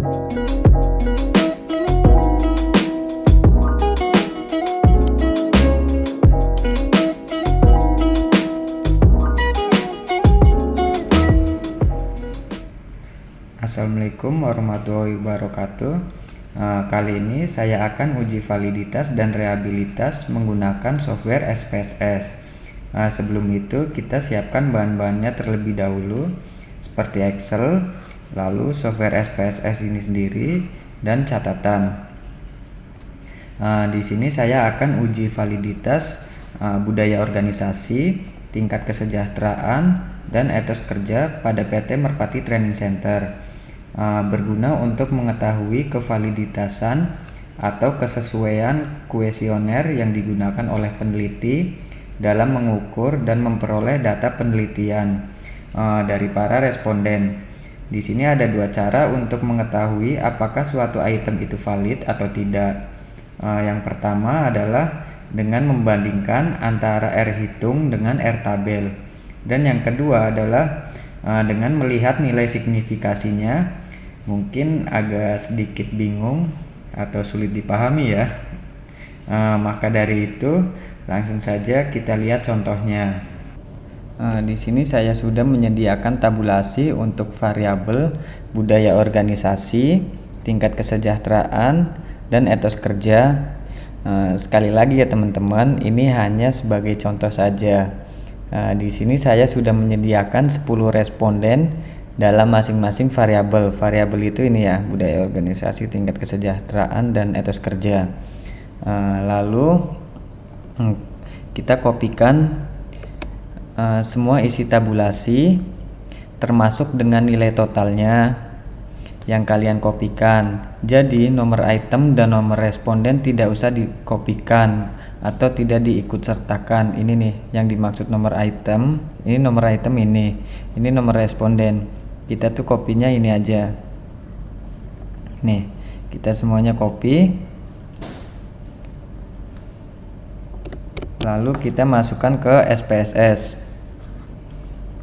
Assalamualaikum warahmatullahi wabarakatuh. Kali ini saya akan uji validitas dan reliabilitas menggunakan software SPSS. Sebelum itu kita siapkan bahan-bahannya terlebih dahulu, seperti Excel, lalu software SPSS ini sendiri, dan catatan. Di sini saya akan uji validitas budaya organisasi, tingkat kesejahteraan, dan etos kerja pada PT Merpati Training Center. Berguna untuk mengetahui kevaliditasan atau kesesuaian kuesioner yang digunakan oleh peneliti dalam mengukur dan memperoleh data penelitian dari para responden. Di sini ada dua cara untuk mengetahui apakah suatu item itu valid atau tidak. Yang pertama adalah dengan membandingkan antara R hitung dengan R tabel, dan yang kedua adalah dengan melihat nilai signifikasinya. Mungkin agak sedikit bingung atau sulit dipahami ya. Maka dari itu langsung saja kita lihat contohnya. Di sini saya sudah menyediakan tabulasi untuk variabel budaya organisasi, tingkat kesejahteraan, dan etos kerja. Sekali lagi ya teman-teman, ini hanya sebagai contoh saja. Di sini saya sudah menyediakan 10 responden dalam masing-masing variabel. Variabel itu ini ya, budaya organisasi, tingkat kesejahteraan, dan etos kerja. Lalu kita kopikan semua isi tabulasi termasuk dengan nilai totalnya yang kalian kopikan. Jadi nomor item dan nomor responden tidak usah dikopikan atau tidak diikut sertakan. Ini nih yang dimaksud nomor item, ini nomor item, ini nomor responden. Kita tuh kopinya ini aja. Nih, kita semuanya copy. Lalu kita masukkan ke SPSS.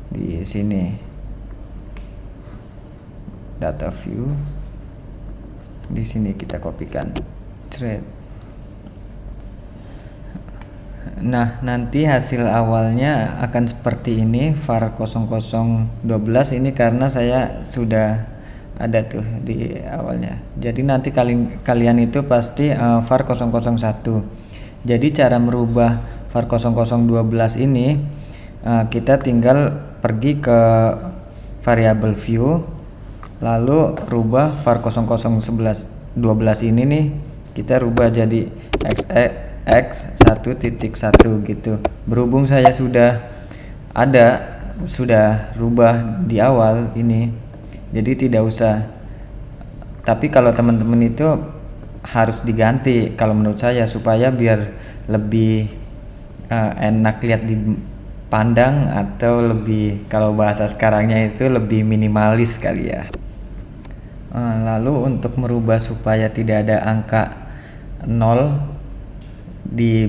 Di sini. Data view. Di sini kita kopikan. Thread. Nah, nanti hasil awalnya akan seperti ini, var 0012 ini karena saya sudah ada tuh di awalnya. Jadi nanti kalian itu pasti var 001. Jadi cara merubah var 0012 ini kita tinggal pergi ke variable view, lalu rubah var 0012 ini nih, kita rubah jadi x1.1 gitu. Berhubung saya sudah rubah di awal ini, jadi tidak usah. Tapi kalau teman-teman itu harus diganti kalau menurut saya, supaya biar lebih enak lihat dipandang, atau lebih, kalau bahasa sekarangnya itu lebih minimalis kali ya. Lalu untuk merubah supaya tidak ada angka 0 di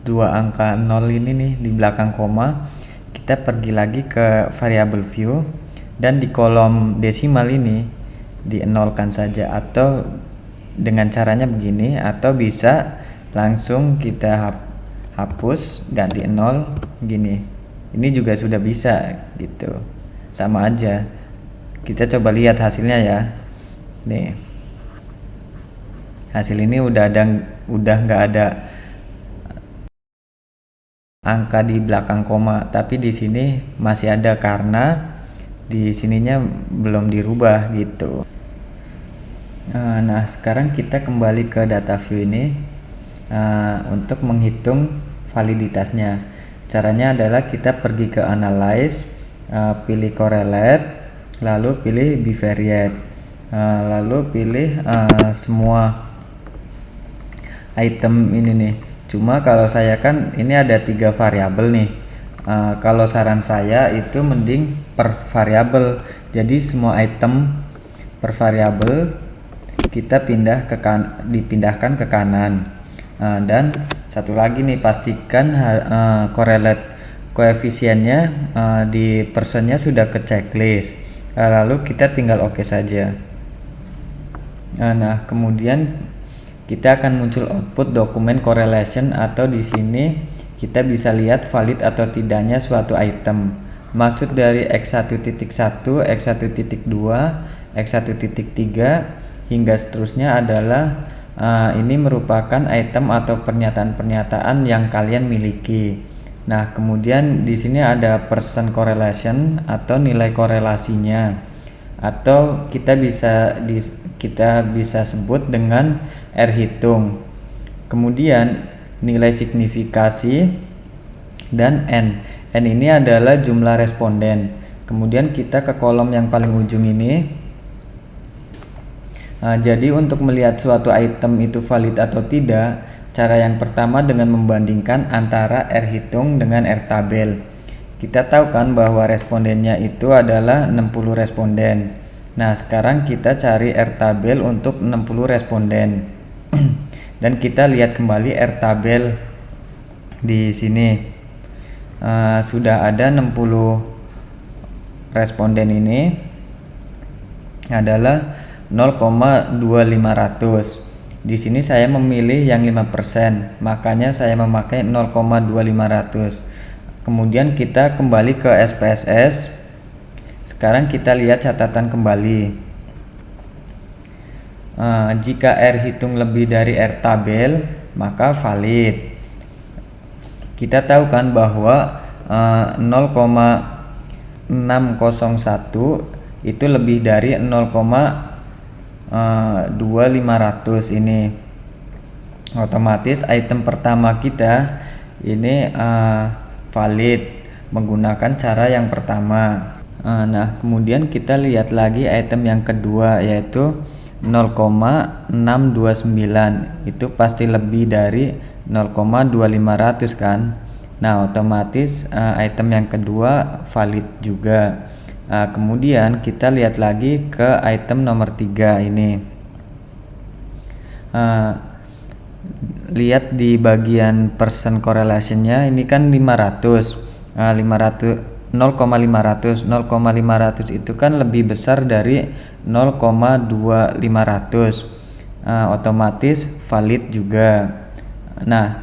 dua angka 0 ini nih di belakang koma, kita pergi lagi ke variable view, dan di kolom desimal ini di-nolkan saja, atau dengan caranya begini, atau bisa langsung kita hapus ganti 0 gini. Ini juga sudah bisa gitu, sama aja. Kita coba lihat hasilnya ya. Nih, hasil ini udah nggak ada angka di belakang koma, tapi di sini masih ada karena di sininya belum dirubah gitu. Nah, sekarang kita kembali ke data view ini untuk menghitung validitasnya. Caranya adalah kita pergi ke analyze, pilih correlate, lalu pilih bivariate, lalu pilih semua item ini nih. Cuma kalau saya kan ini ada 3 variabel nih. Kalau saran saya itu mending per variabel. Jadi semua item per variabel kita dipindahkan ke kanan. Dan satu lagi nih, pastikan correlate koefisiennya di persennya sudah ke checklist. Lalu kita tinggal oke saja. Nah, kemudian kita akan muncul output dokumen correlation, atau di sini kita bisa lihat valid atau tidaknya suatu item. Maksud dari X1.1, X1.2, X1.3 hingga seterusnya adalah ini merupakan item atau pernyataan-pernyataan yang kalian miliki. Nah, kemudian di sini ada percent correlation atau nilai korelasinya, atau kita bisa sebut dengan R hitung. Kemudian nilai signifikasi dan N. N ini adalah jumlah responden. Kemudian kita ke kolom yang paling ujung ini. Jadi untuk melihat suatu item itu valid atau tidak, cara yang pertama dengan membandingkan antara R hitung dengan R tabel. Kita tahu kan bahwa respondennya itu adalah 60 responden. Nah, sekarang kita cari R tabel untuk 60 responden. Dan kita lihat kembali R tabel di sini. Sudah ada 60 responden, ini adalah 0,2500. Di sini saya memilih yang 5%, makanya saya memakai 0,2500. Kemudian kita kembali ke SPSS. Sekarang kita lihat catatan kembali. Jika R hitung lebih dari R tabel, maka valid. Kita tahu kan bahwa 0,601 itu lebih dari 0,2500 ini. Otomatis item pertama kita ini valid menggunakan cara yang pertama. Nah, kemudian kita lihat lagi item yang kedua, yaitu 0,629. Itu pasti lebih dari 0,2500 kan. Nah, otomatis item yang kedua valid juga. Kemudian kita lihat lagi ke item nomor 3 ini. Lihat di bagian percent correlationnya, ini kan 500. 0,500 itu kan lebih besar dari 0,2500. Otomatis valid juga. Nah,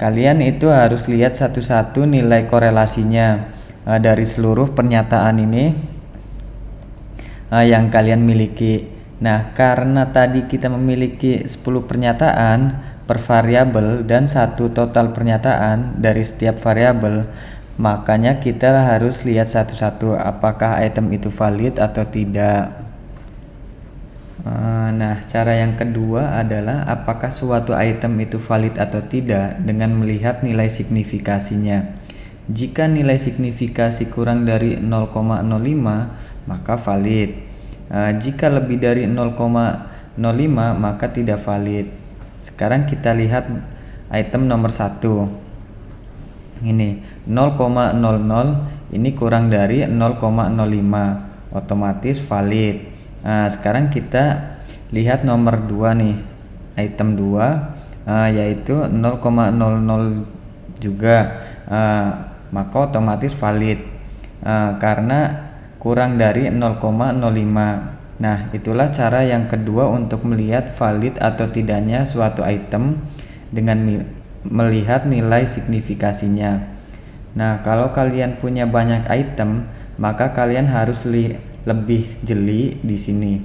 kalian itu harus lihat satu-satu nilai korelasinya dari seluruh pernyataan ini yang kalian miliki. Nah, karena tadi kita memiliki 10 pernyataan per variabel dan satu total pernyataan dari setiap variabel, makanya kita harus lihat satu-satu apakah item itu valid atau tidak. Nah, cara yang kedua adalah apakah suatu item itu valid atau tidak dengan melihat nilai signifikasinya. Jika nilai signifikasi kurang dari 0,05, maka valid. Jika lebih dari 0,05, maka tidak valid. Sekarang kita lihat item nomor 1. Ini 0,00, ini kurang dari 0,05, otomatis valid. Sekarang kita lihat nomor 2 nih, item 2, yaitu 0,00 juga, maka otomatis valid karena kurang dari 0,05. Nah, itulah cara yang kedua untuk melihat valid atau tidaknya suatu item dengan melihat nilai signifikasinya. Nah, kalau kalian punya banyak item, maka kalian harus lebih jeli di sini.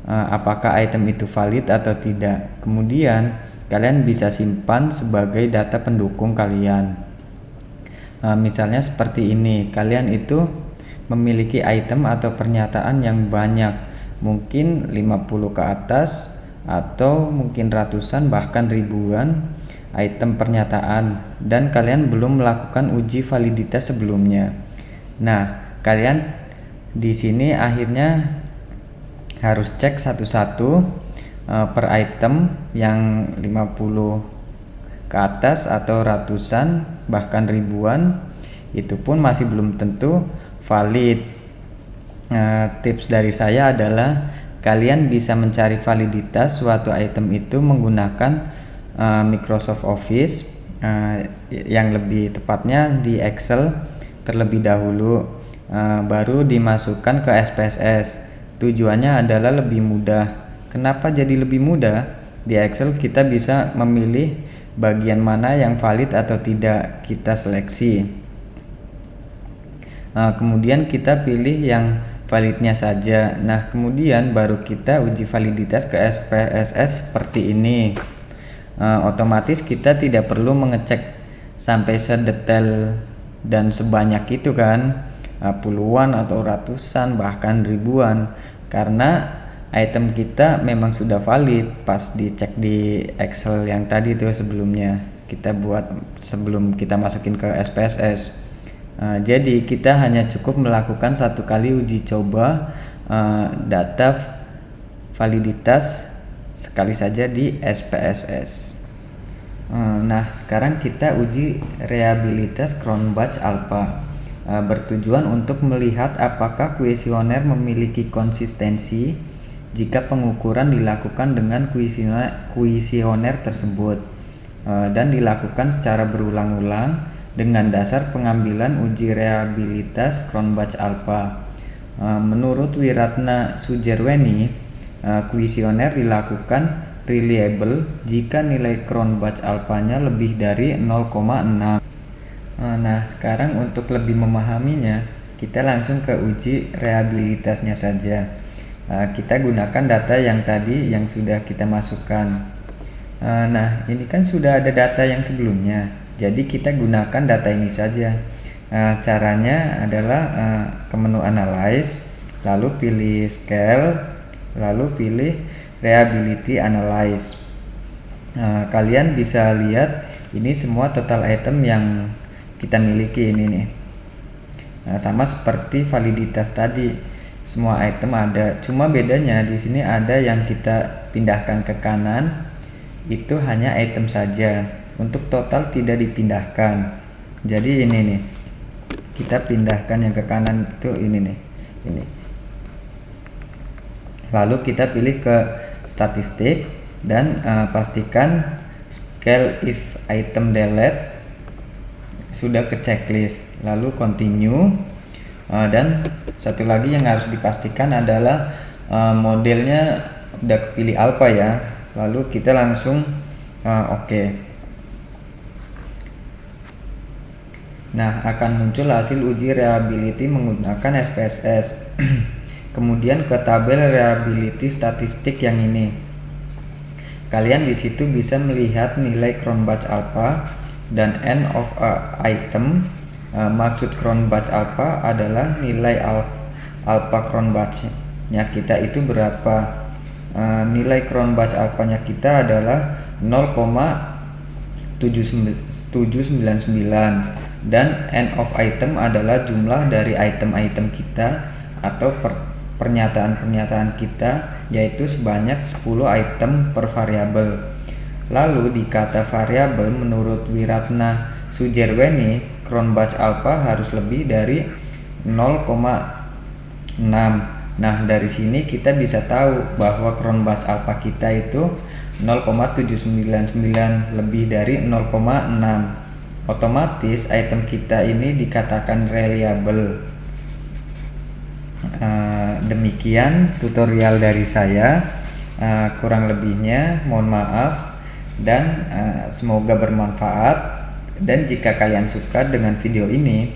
Apakah item itu valid atau tidak. Kemudian kalian bisa simpan sebagai data pendukung kalian. Misalnya seperti ini, kalian itu memiliki item atau pernyataan yang banyak, mungkin 50 ke atas atau mungkin ratusan bahkan ribuan item pernyataan, dan kalian belum melakukan uji validitas sebelumnya. Nah, kalian di sini akhirnya harus cek satu-satu per item yang 50 ke atas atau ratusan bahkan ribuan, itu pun masih belum tentu valid. Tips dari saya adalah kalian bisa mencari validitas suatu item itu menggunakan Microsoft Office, yang lebih tepatnya di Excel terlebih dahulu, baru dimasukkan ke SPSS. Tujuannya adalah lebih mudah Kenapa jadi lebih mudah? Di Excel kita bisa memilih bagian mana yang valid atau tidak, kita seleksi. Kemudian kita pilih yang validnya saja. Nah, kemudian baru kita uji validitas ke SPSS seperti ini. Otomatis kita tidak perlu mengecek sampai sedetail dan sebanyak itu kan, puluhan atau ratusan bahkan ribuan, karena item kita memang sudah valid pas dicek di Excel yang tadi tuh sebelumnya kita buat sebelum kita masukin ke SPSS. Jadi kita hanya cukup melakukan satu kali uji coba data validitas sekali saja di SPSS. Nah, sekarang kita uji reliabilitas Cronbach Alpha, bertujuan untuk melihat apakah kuesioner memiliki konsistensi jika pengukuran dilakukan dengan kuesioner tersebut, dan dilakukan secara berulang-ulang dengan dasar pengambilan uji reliabilitas Cronbach Alpha. Menurut Wiratna Sujerweni, kuesioner dilakukan reliable jika nilai Cronbach Alpha-nya lebih dari 0,6. Nah, sekarang untuk lebih memahaminya, kita langsung ke uji reliabilitasnya saja. Kita gunakan data yang tadi yang sudah kita masukkan. Nah, ini kan sudah ada data yang sebelumnya, jadi kita gunakan data ini saja. Caranya adalah ke menu Analyze, lalu pilih Scale, lalu pilih Reliability Analyze. Kalian bisa lihat ini semua total item yang kita miliki ini nih. Sama seperti validitas tadi. Semua item ada, cuma bedanya di sini ada yang kita pindahkan ke kanan, itu hanya item saja. Untuk total tidak dipindahkan. Jadi ini nih, kita pindahkan yang ke kanan itu ini nih, ini. Lalu kita pilih ke statistik dan pastikan scale if item delete sudah ke checklist. Lalu continue. Dan satu lagi yang harus dipastikan adalah modelnya udah kepilih alpha ya. Lalu kita langsung oke. Nah, akan muncul hasil uji reliability menggunakan SPSS. Kemudian ke tabel reliability statistik yang ini. Kalian di situ bisa melihat nilai Cronbach Alpha dan end of item. Maksud Cronbach Alpha adalah nilai alpha Cronbach-nya kita itu berapa. Nilai Cronbach Alpha-nya kita adalah 0,799 dan end of item adalah jumlah dari item-item kita atau pernyataan-pernyataan kita, yaitu sebanyak 10 item per variabel. Lalu di kata variabel menurut Wiratna Sujerweni, Cronbach Alpha harus lebih dari 0,6. Nah, dari sini kita bisa tahu bahwa Cronbach Alpha kita itu 0,799 lebih dari 0,6. Otomatis item kita ini dikatakan reliable. Demikian tutorial dari saya. Kurang lebihnya mohon maaf dan semoga bermanfaat. Dan jika kalian suka dengan video ini,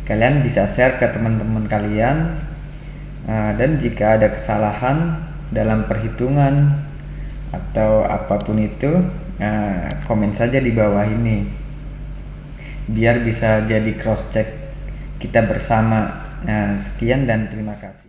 kalian bisa share ke teman-teman kalian. Dan jika ada kesalahan dalam perhitungan atau apapun itu, komen saja di bawah ini biar bisa jadi cross check kita bersama. Sekian dan terima kasih.